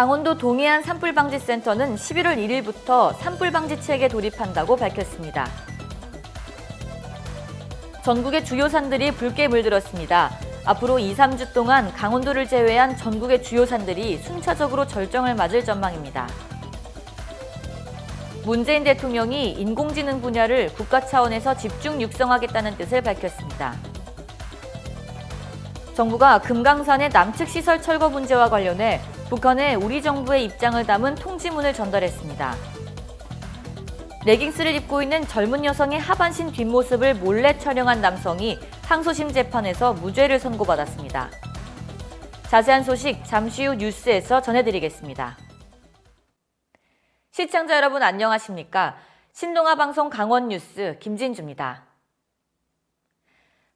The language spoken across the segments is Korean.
강원도 동해안 산불방지센터는 11월 1일부터 산불방지책에 돌입한다고 밝혔습니다. 전국의 주요 산들이 붉게 물들었습니다. 앞으로 2, 3주 동안 강원도를 제외한 전국의 주요 산들이 순차적으로 절정을 맞을 전망입니다. 문재인 대통령이 인공지능 분야를 국가 차원에서 집중 육성하겠다는 뜻을 밝혔습니다. 정부가 금강산의 남측 시설 철거 문제와 관련해 북한에 우리 정부의 입장을 담은 통지문을 전달했습니다. 레깅스를 입고 있는 젊은 여성의 하반신 뒷모습을 몰래 촬영한 남성이 항소심 재판에서 무죄를 선고받았습니다. 자세한 소식 잠시 후 뉴스에서 전해드리겠습니다. 시청자 여러분 안녕하십니까? 신동아방송 강원뉴스 김진주입니다.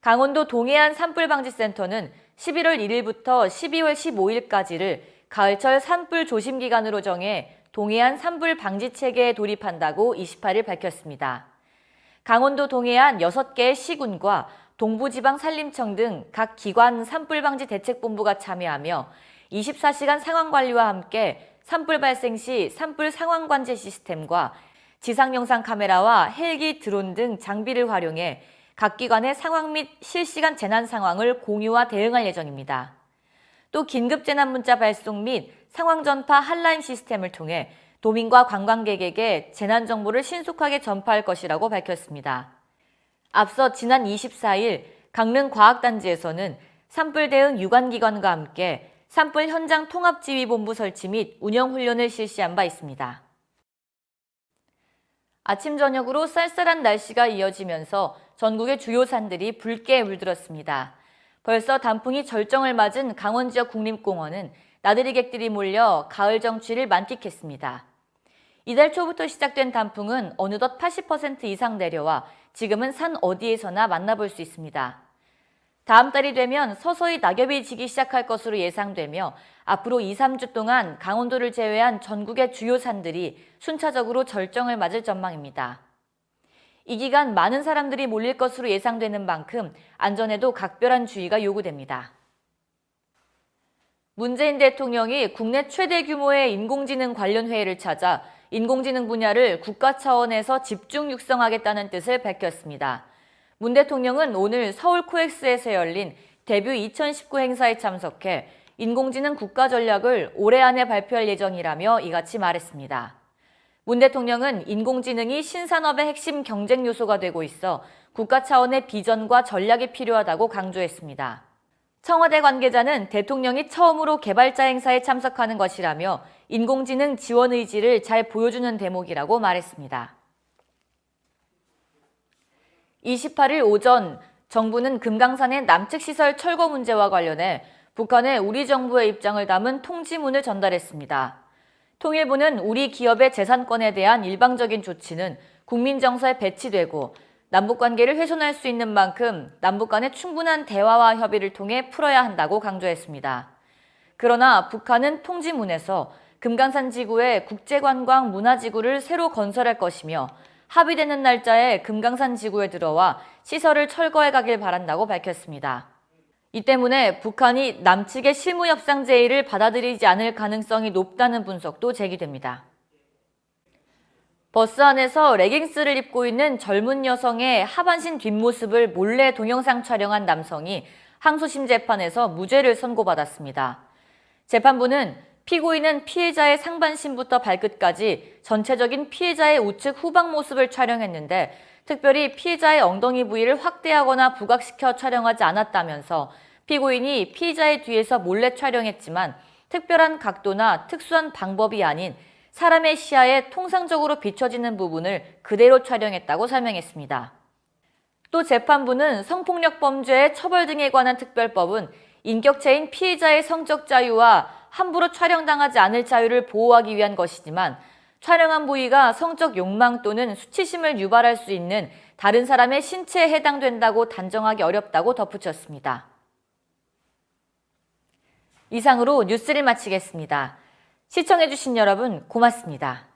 강원도 동해안 산불방지센터는 11월 1일부터 12월 15일까지를 가을철 산불 조심 기간으로 정해 동해안 산불 방지 체계에 돌입한다고 28일 밝혔습니다. 강원도 동해안 6개의 시군과 동부지방산림청 등 각 기관 산불방지 대책본부가 참여하며 24시간 상황관리와 함께 산불 발생 시 산불 상황관제 시스템과 지상영상 카메라와 헬기, 드론 등 장비를 활용해 각 기관의 상황 및 실시간 재난 상황을 공유와 대응할 예정입니다. 또 긴급재난문자 발송 및 상황전파 핫라인 시스템을 통해 도민과 관광객에게 재난정보를 신속하게 전파할 것이라고 밝혔습니다. 앞서 지난 24일 강릉과학단지에서는 산불 대응 유관기관과 함께 산불 현장 통합지휘본부 설치 및 운영훈련을 실시한 바 있습니다. 아침 저녁으로 쌀쌀한 날씨가 이어지면서 전국의 주요 산들이 붉게 물들었습니다. 벌써 단풍이 절정을 맞은 강원 지역 국립공원은 나들이객들이 몰려 가을 정취를 만끽했습니다. 이달 초부터 시작된 단풍은 어느덧 80% 이상 내려와 지금은 산 어디에서나 만나볼 수 있습니다. 다음 달이 되면 서서히 낙엽이 지기 시작할 것으로 예상되며 앞으로 2, 3주 동안 강원도를 제외한 전국의 주요 산들이 순차적으로 절정을 맞을 전망입니다. 이 기간 많은 사람들이 몰릴 것으로 예상되는 만큼 안전에도 각별한 주의가 요구됩니다. 문재인 대통령이 국내 최대 규모의 인공지능 관련 회의를 찾아 인공지능 분야를 국가 차원에서 집중 육성하겠다는 뜻을 밝혔습니다. 문 대통령은 오늘 서울 코엑스에서 열린 데뷔 2019 행사에 참석해 인공지능 국가 전략을 올해 안에 발표할 예정이라며 이같이 말했습니다. 문 대통령은 인공지능이 신산업의 핵심 경쟁 요소가 되고 있어 국가 차원의 비전과 전략이 필요하다고 강조했습니다. 청와대 관계자는 대통령이 처음으로 개발자 행사에 참석하는 것이라며 인공지능 지원 의지를 잘 보여주는 대목이라고 말했습니다. 28일 오전 정부는 금강산의 남측 시설 철거 문제와 관련해 북한에 우리 정부의 입장을 담은 통지문을 전달했습니다. 통일부는 우리 기업의 재산권에 대한 일방적인 조치는 국민 정서에 배치되고 남북관계를 훼손할 수 있는 만큼 남북 간의 충분한 대화와 협의를 통해 풀어야 한다고 강조했습니다. 그러나 북한은 통지문에서 금강산 지구에 국제관광 문화지구를 새로 건설할 것이며 합의되는 날짜에 금강산 지구에 들어와 시설을 철거해 가길 바란다고 밝혔습니다. 이 때문에 북한이 남측의 실무협상 제의를 받아들이지 않을 가능성이 높다는 분석도 제기됩니다. 버스 안에서 레깅스를 입고 있는 젊은 여성의 하반신 뒷모습을 몰래 동영상 촬영한 남성이 항소심 재판에서 무죄를 선고받았습니다. 재판부는 피고인은 피해자의 상반신부터 발끝까지 전체적인 피해자의 우측 후방 모습을 촬영했는데 특별히 피해자의 엉덩이 부위를 확대하거나 부각시켜 촬영하지 않았다면서 피고인이 피해자의 뒤에서 몰래 촬영했지만 특별한 각도나 특수한 방법이 아닌 사람의 시야에 통상적으로 비춰지는 부분을 그대로 촬영했다고 설명했습니다. 또 재판부는 성폭력 범죄의 처벌 등에 관한 특별법은 인격체인 피해자의 성적 자유와 함부로 촬영당하지 않을 자유를 보호하기 위한 것이지만 촬영한 부위가 성적 욕망 또는 수치심을 유발할 수 있는 다른 사람의 신체에 해당된다고 단정하기 어렵다고 덧붙였습니다. 이상으로 뉴스를 마치겠습니다. 시청해주신 여러분 고맙습니다.